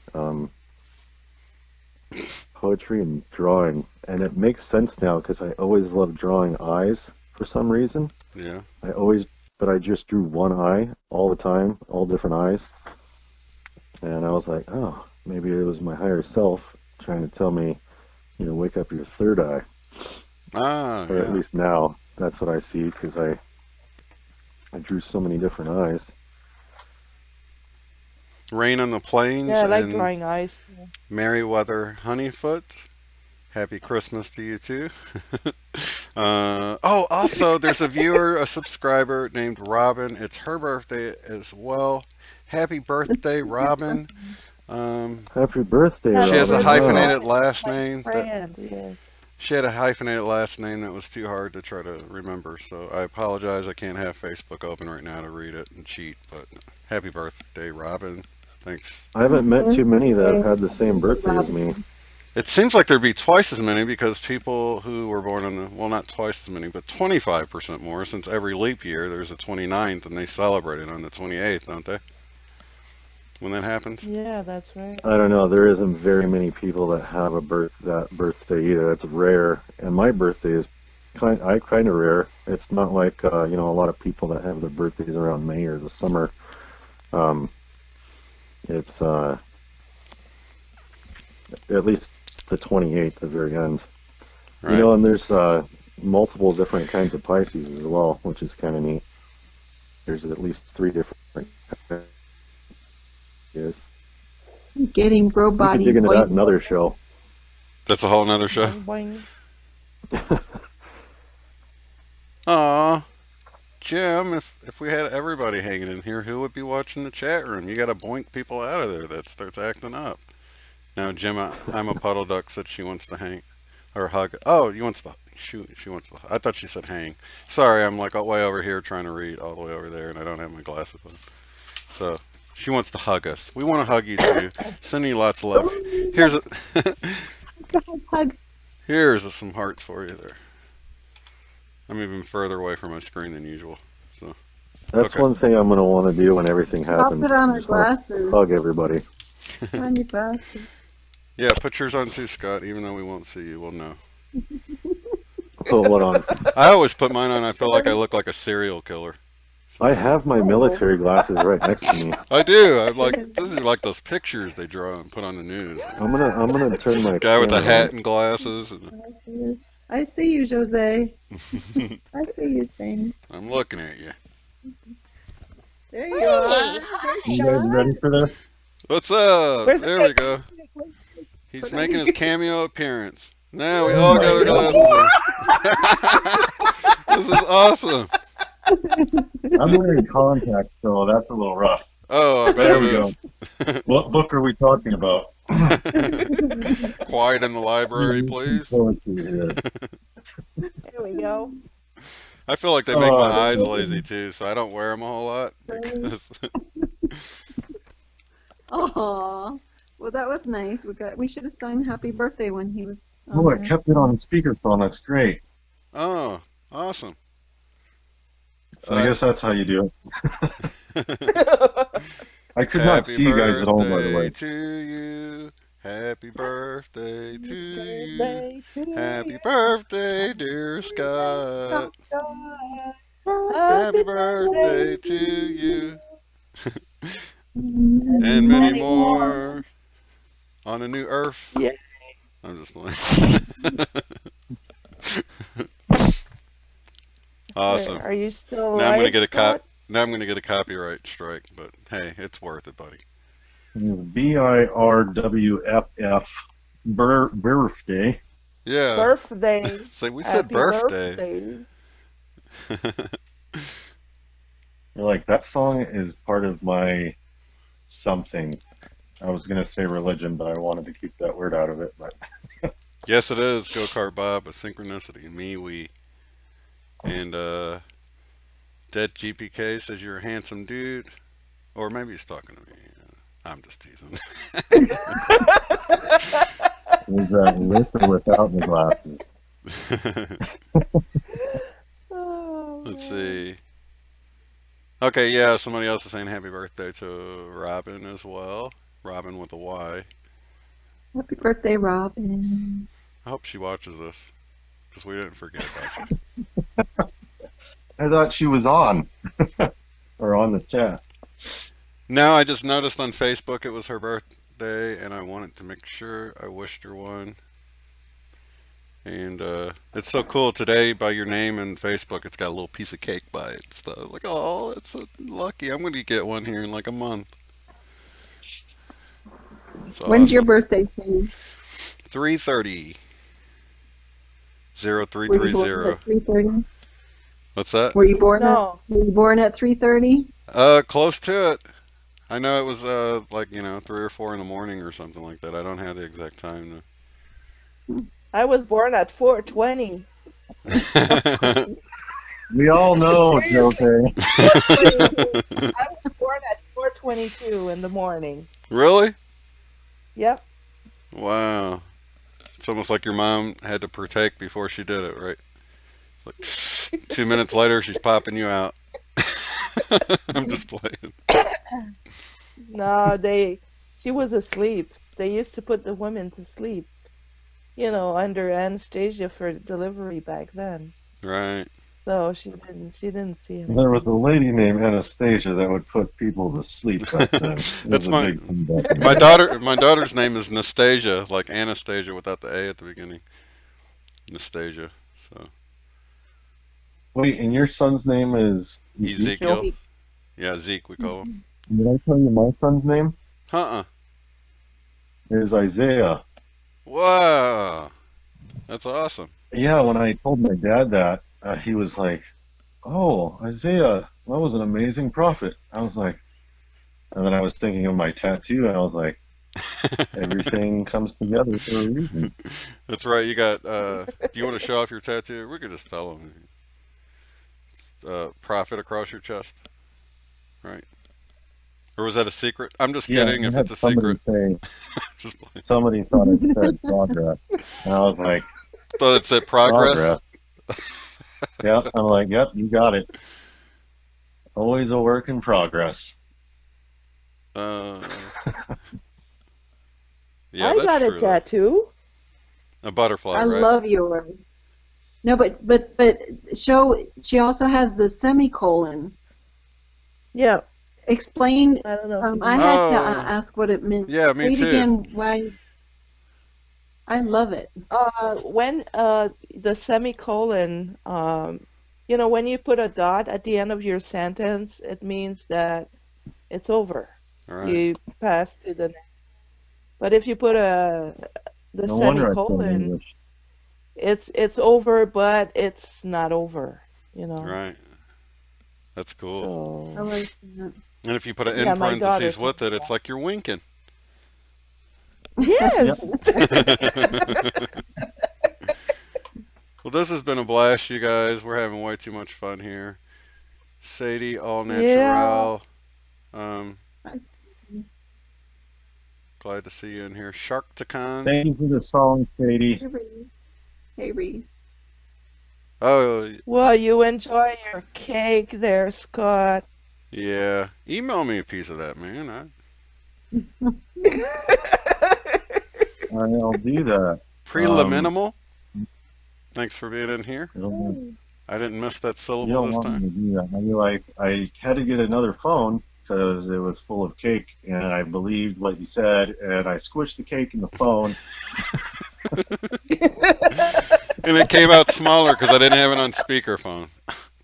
Poetry and drawing, and it makes sense now because I always loved drawing eyes for some reason. Yeah. But I just drew one eye all the time, all different eyes, and I was like, oh, maybe it was my higher self trying to tell me, wake up your third eye. Ah, Or yeah. at least now, that's what I see because I drew so many different eyes. Rain on the Plains Yeah, I like and drawing eyes. Merryweather Honeyfoot. Happy Christmas to you too. Also, there's a viewer, a subscriber named Robin. It's her birthday as well. Happy birthday, Robin. Happy birthday, Happy She has a Robin. birthday, hyphenated Robin, last my name. friend. Yeah. She had a hyphenated last name that was too hard to try to remember. So I apologize. I can't have Facebook open right now to read it and cheat. But happy birthday, Robin. Thanks. I haven't met too many that have had the same birthday as me. It seems like there'd be twice as many because people who were born on the, well, not twice as many, but 25% more, since every leap year there's a 29th and they celebrate it on the 28th, don't they? When that happens? Yeah, that's right. I don't know. There isn't very many people that have that birthday either. It's rare, and my birthday is kind of rare. It's not like a lot of people that have their birthdays around May or the summer. It's at least the 28th, the very end. Right. And there's multiple different kinds of Pisces as well, which is kind of neat. There's at least 3 different kinds. Yes. Getting bro We could body. dig into that another show. That's a whole nother show. Boing, boing. Aw. Jim, if we had everybody hanging in here, who would be watching the chat room? You gotta boink people out of there that starts acting up. Now, Jim, I'm a puddle duck, said she wants to hang. Or hug. Oh, she wants to, I thought she said hang. Sorry, I'm like way over here trying to read all the way over there, and I don't have my glasses on. So, she wants to hug us. We want to hug you too. Sending you lots of love. Here's Hug. here's some hearts for you there. I'm even further away from my screen than usual. So That's okay. one thing I'm going to want to do when everything I'll happens. put on our Just wanna glasses. Hug everybody. On your glasses. Yeah, put yours on too, Scott. Even though we won't see you, we'll know. Put what on? I always put mine on. I feel like I look like a serial killer. I have my military glasses right next to me. I do. I'm like, this is like those pictures they draw and put on the news. I'm gonna turn my Guy with the camera hat on. and glasses. And I see you, Josee. I see you, Shane. I'm looking at you. There you are. You guys ready for this? What's up? Where's There the we go. He's making his cameo appearance. Now we Oh all my got our glasses on. This is awesome. I'm wearing contacts, so that's a little rough. Oh, I bet There it we go. is. What book are we talking about? Quiet in the library, please. Poetry here. There we go. I feel like they make my Oh, eyes lazy too, so I don't wear them a whole lot. Because Aw. Well, that was nice. We should have sung happy birthday when he was. Oh, I kept it on speakerphone. That's great. oh, awesome. So I guess that's how you do it. I could not see you guys at all, by the way. To you. Happy birthday to you. Birthday to Happy you. birthday, dear Scott. Happy Happy birthday to you. Mm. And many more. On a new earth. Yeah. I'm just playing. Awesome. Are you still Now I'm gonna alive, get a Scott? Now I'm gonna get a copyright strike, but hey, it's worth it, buddy. BIRWFF birthday. Yeah. Birthday. So we said Happy birthday. birthday. You're like, that song is part of my something. I was gonna say religion, but I wanted to keep that word out of it. But Yes, it is. Go Kart Bob, a synchronicity. MeWe. And Dead GPK says you're a handsome dude. Or maybe he's talking to me. I'm just teasing. is that with or without the glasses? Oh, Let's man. see. Okay, yeah, somebody else is saying happy birthday to Robin as well. Robin with a Y. Happy birthday, Robin. I hope she watches this because we didn't forget about you. I thought she was on or on the chat. No, I just noticed on Facebook it was her birthday, and I wanted to make sure I wished her one. And it's so cool today by your name and Facebook. It's got a little piece of cake by it. Stuff like, oh, it's so lucky. I'm going to get one here in like a month. So When's your awesome. birthday, Shane? 3:30. Were you born 0330. at 3:30? What's that? Were you born No. at 3:30? Close to it. I know it was like 3 or 4 in the morning or something like that. I don't have the exact time. I was born at 4:20. We all know, Josee. 4:22. I was born at 4:22 in the morning. Really? Yep. Wow. It's almost like your mom had to partake before she did it, right? Like 2 minutes later, she's popping you out. I'm just playing. No, she was asleep. They used to put the women to sleep, under anesthesia for delivery back then. Right. So she didn't see him. There was a lady named Anastasia that would put people to sleep back then. It That's was a my big thing back then. my daughter. My daughter's name is Nastasia, like Anastasia without the A at the beginning. Nastasia. So Wait, and your son's name is Ezekiel. Yeah, Zeke. We call him. Did I tell you my son's name? Uh-uh. Is Isaiah. Wow. That's awesome. Yeah, when I told my dad that, he was like, "Oh, Isaiah, that was an amazing prophet." I was like, and then I was thinking of my tattoo, and I was like, everything comes together for a reason. That's right. You got. Do you want to show off your tattoo? We could just tell them. Prophet across your chest. Right. Or was that a secret? I'm just kidding. I If had it's a somebody secret. say, Just playing. somebody thought it said progress, and I was like, Thought it said progress. progress. Yep, I'm like, yep, you got it. Always a work in progress. Yeah, I that's got a true. Though. tattoo. A butterfly, I right? love yours. No, but she also has the semicolon. Yeah. Explain. I don't know. I had to Oh. ask what it meant. Yeah, me Say it too. again. Why? I love it. When the semicolon, when you put a dot at the end of your sentence, it means that it's over. All right. You pass to the next. But if you put the No wonder I studied semicolon, English. it's over, but it's not over. Right. That's cool. I So like that. And if you put an Yeah, in my parentheses daughter with it, it's like you're winking. yes. Well, this has been a blast, you guys. We're having way too much fun here. Sadie, all natural. Glad to see you in here. Shark Takan. Thank you for the song, Sadie. Hey, Reese. Hey, Reese. Oh, Well, you enjoy your cake there, Scott. yeah. Email me a piece of that, man. I'll do that. Preliminal. Thanks for being in here. You don't, I didn't miss that you syllable don't this want me time. to do that. I mean, like, I had to get another phone because it was full of cake, and I believed what you said, and I squished the cake in the phone. And it came out smaller because I didn't have it on speakerphone.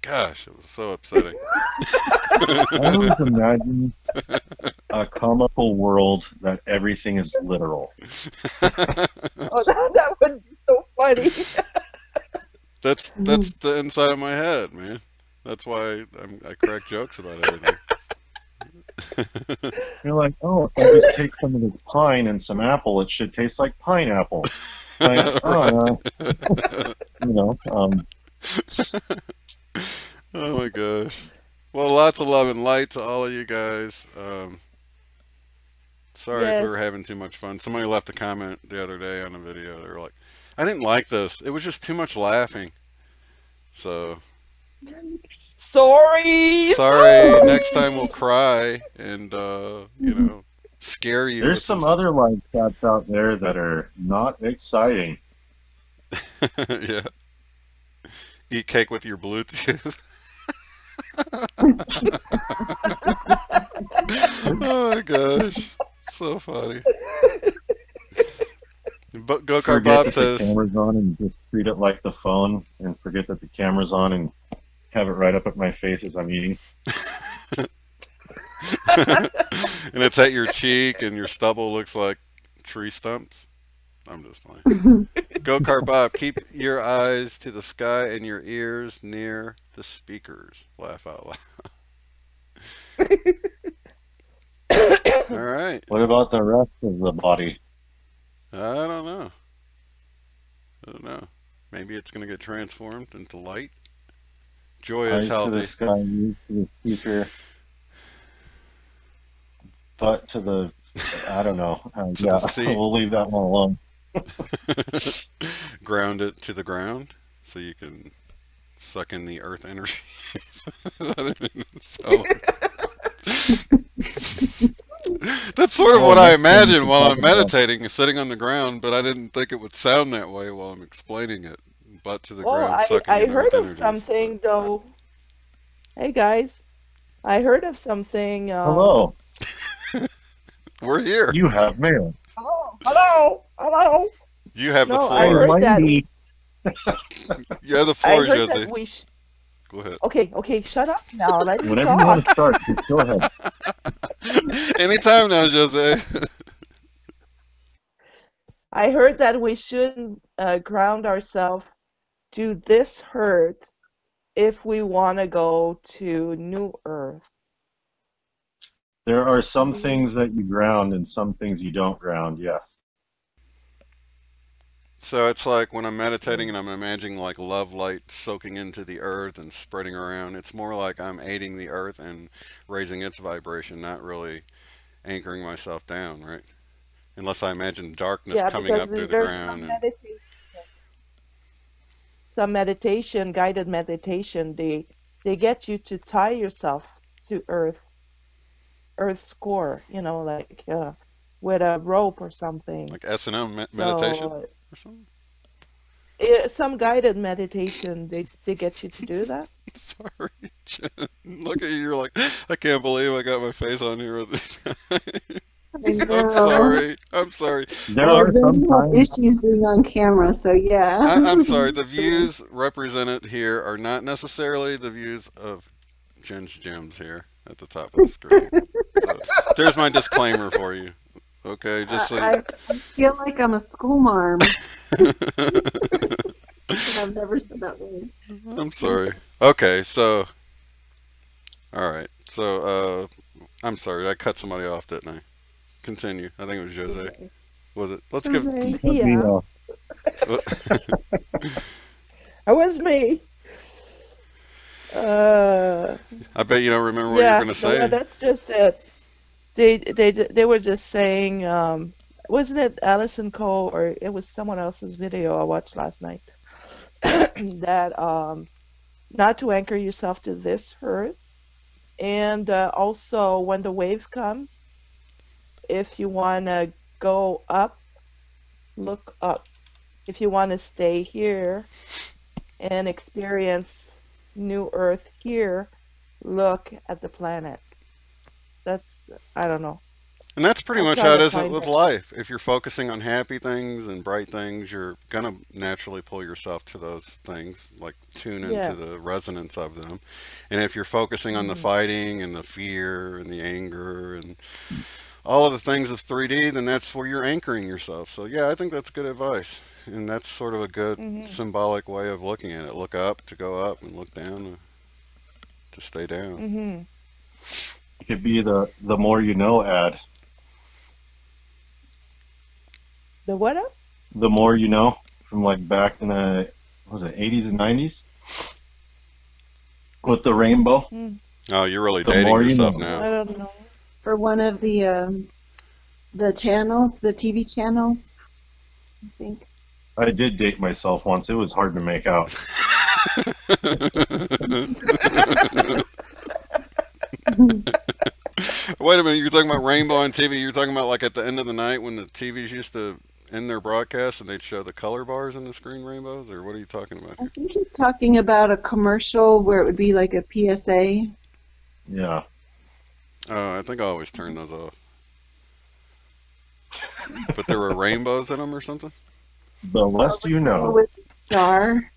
Gosh, it was so upsetting. I always imagine a comical world that everything is literal. Oh, that would be so funny. That's the inside of my head, man. That's why I crack jokes about everything. You're like, oh, if I just take some of this pine and some apple, it should taste like pineapple. Like, Right. oh, you know, Oh my gosh. Well, lots of love and light to all of you guys. Sorry if we were having Yes. too much fun. Somebody left a comment the other day on a video. They were like, I didn't like this. It was just too much laughing. So, Sorry, sorry. Next sorry. time we'll cry and, you know, scare you there's with some. some other live chats out there that are not exciting. Yeah. Eat cake with your Bluetooth. Oh my gosh. So funny. But Go-Kart Forget Bob that the says, camera's on and just treat it like the phone, and forget that the camera's on and have it right up at my face as I'm eating. and it's at your cheek and your stubble looks like tree stumps. I'm just playing. Go-Kart Bob, keep your eyes to the sky and your ears near the speakers. Laugh out loud. All right. What about the rest of the body? I don't know. I don't know. Maybe it's going to get transformed into light. Joy is Eyes to the healthy. sky, ears to the speaker, butt to the, I don't know. To Yeah, the sea. we'll leave that one alone. Ground it to the ground so you can suck in the earth energy. So, that's sort of Oh, what I next time we imagine can while talk I'm about meditating, is sitting on the ground, but I didn't think it would sound that way while I'm explaining it. Butt to the Oh, ground, I sucking I in heard earth of energies. something though. Hey guys, I heard of something. hello, We're here. you have mail. Hello, hello, hello. You have the No, I Hey, floor. heard that. Mindy. You have the I floor, heard that Josee. we. Go ahead. Okay, shut up now. Let me Whenever you want talk. to start, just go ahead. Anytime now, Josee. I heard that we shouldn't ground ourselves to this hurt if we want to go to New Earth. There are some things that you ground and some things you don't ground, yes. So it's like when I'm meditating and I'm imagining like love light soaking into the earth and spreading around. It's more like I'm aiding the earth and raising its vibration, not really anchoring myself down, right? Unless I imagine darkness Yeah, coming because up through the there's ground some and meditation, guided meditation. They get you to tie yourself to Earth's core. Like with a rope or something. like S&M meditation So or something. some guided meditation. They get you to do that. Sorry, Jen. Look at you. You're like, I can't believe I got my face on here with this. I I'm know. sorry. I'm sorry. There Look, are Then some you have times, issues being on camera, so yeah. I'm sorry. The views represented here are not necessarily the views of Jen's Gems here at the top of the screen. So there's my disclaimer for you. Okay, just so you... I feel like I'm a school marm. I've never said that word. I'm sorry. Okay, so all right. So I'm sorry. I cut somebody off, didn't I? Continue. I think it was Jose. Okay. Was it? Let's give. Okay. let me, Yeah, it was me. Uh, I bet you don't remember what you were yeah, going to no, say. that's just it. They were just saying, wasn't it Allison Cole or it was someone else's video I watched last night that not to anchor yourself to this earth, and also when the wave comes, if you want to go up, look up. If you want to stay here and experience New Earth here, look at the planet. I don't know. And that's pretty I'm much trying how it to is find with it. life. If you're focusing on happy things and bright things, you're going to naturally pull yourself to those things, like tune into Yeah. the resonance of them. And if you're focusing on the Mhm. fighting and the fear and the anger and all of the things of 3D, then that's where you're anchoring yourself. So yeah, I think that's good advice, and that's sort of a good Mhm. symbolic way of looking at it. Look up to go up, and look down to stay down. Mhm. It could be the more you know ad. The what up? The more you know from like back in the what was it 80s and 90s with the rainbow. Mm. Oh, you're really The dating more you yourself know. I now. don't know. For one of the channels, the TV channels, I think. I did date myself once. It was hard to make out. Wait a minute, you're talking about rainbow on TV. You're talking about like at the end of the night when the TVs used to end their broadcast and they'd show the color bars in the screen rainbows, or what are you talking about I here? think he's talking about a commercial where it would be like a PSA. Yeah. Oh, I think I always turn those off. But there were rainbows in them or something? The less you know. With the star.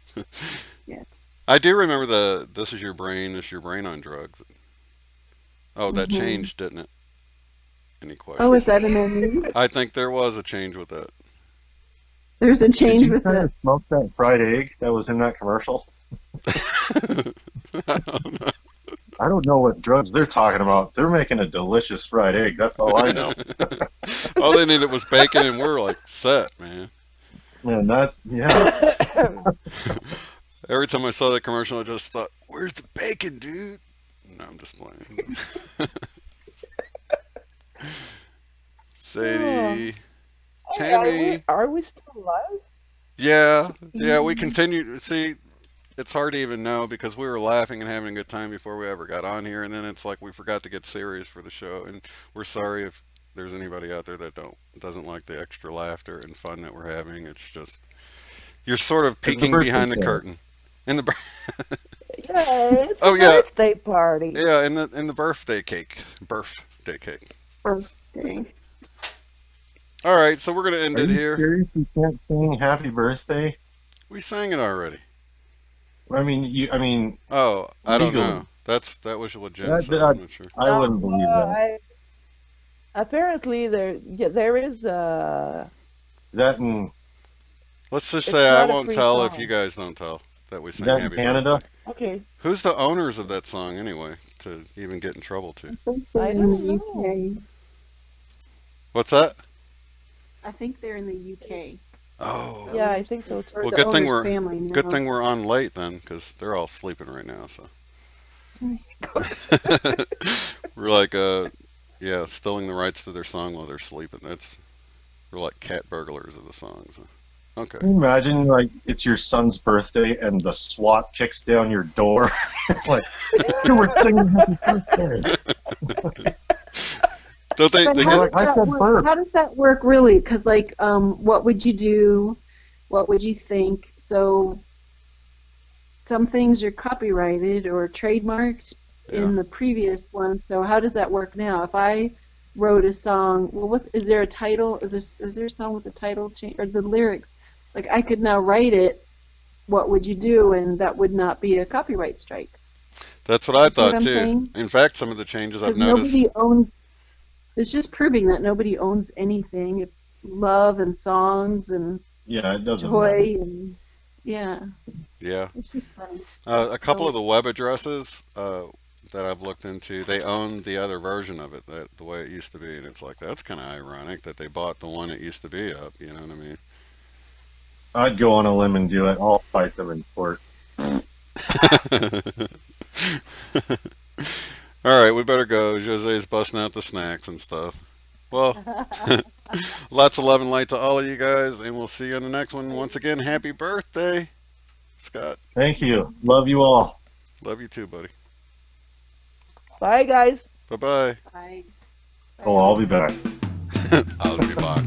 I do remember the "This is your brain, this is your brain on drugs." Oh, that Mhm. changed, didn't it? Any Oh, questions? is that in the movie? I think there was a change with that. There's a Did change you with try the. to smoke that fried egg that was in that commercial? I don't know. I don't know what drugs they're talking about. They're making a delicious fried egg. That's all I know. All they needed was bacon, and we're like set, man. And that's yeah. Every time I saw that commercial, I just thought, "Where's the bacon, dude?" No, I'm just playing. Sadie, Hey, are we Tammy. are we still alive? Yeah, we continue. See, it's hard to even know because we were laughing and having a good time before we ever got on here, and then it's like we forgot to get serious for the show, and we're sorry if there's anybody out there that doesn't like the extra laughter and fun that we're having. It's just you're sort of It's the peeking birthday behind the party. curtain. In the Yeah, it's Oh, a yeah. birthday party. yeah, in the birthday cake. Birthday. All right, so we're gonna end Are it you here. serious? You can't sing happy birthday? We sang it already. I mean, Oh, I don't legally. know. That was what Jen That, said. that, I'm not sure. I wouldn't believe that. Apparently there is That in Let's just it's say I not a won't free tell if song. you guys don't tell that we sang that in Happy Canada. Birthday. Okay. Who's the owners of that song anyway? To even get in trouble to? I think they're I in don't the know. UK. What's that? I think they're in the UK. Oh, Yeah, I think so too. Or well, the good thing owner's we're family now. good thing we're on late then, because they're all sleeping right now. So we're like, yeah, stealing the rights to their song while they're sleeping. We're like cat burglars of the song. So. Okay. Can you imagine, like, it's your son's birthday and the SWAT kicks down your door? Like, you were singing happy birthday. Don't they? But They how get, like, does I that said work? birth. How does that work really? Because like, what would you do? What would you think? So some things are copyrighted or trademarked yeah. in the previous one. So how does that work now? If I wrote a song, well, what is there a title? Is there a song with a title change or the lyrics? Like I could now write it. What would you do? And that would not be a copyright strike. That's what I You see what thought I'm too. saying? In fact, some of the changes I've Because noticed. nobody owns. It's just proving that nobody owns anything. Love and songs and Yeah, it doesn't joy matter. and yeah, Yeah. it's just fun. A couple So- of the web addresses that I've looked into, they own the other version of it, the way it used to be, and it's like that's kind of ironic that they bought the one it used to be up. You know what I mean? I'd go on a limb and do it. I'll fight them in court. All right, we better go. Jose's busting out the snacks and stuff. Well, lots of love and light to all of you guys, and we'll see you on the next one. Once again, happy birthday, Scott. Thank you. Love you all. Love you too, buddy. Bye, guys. Bye-bye. Bye. Oh, I'll be back. I'll be back.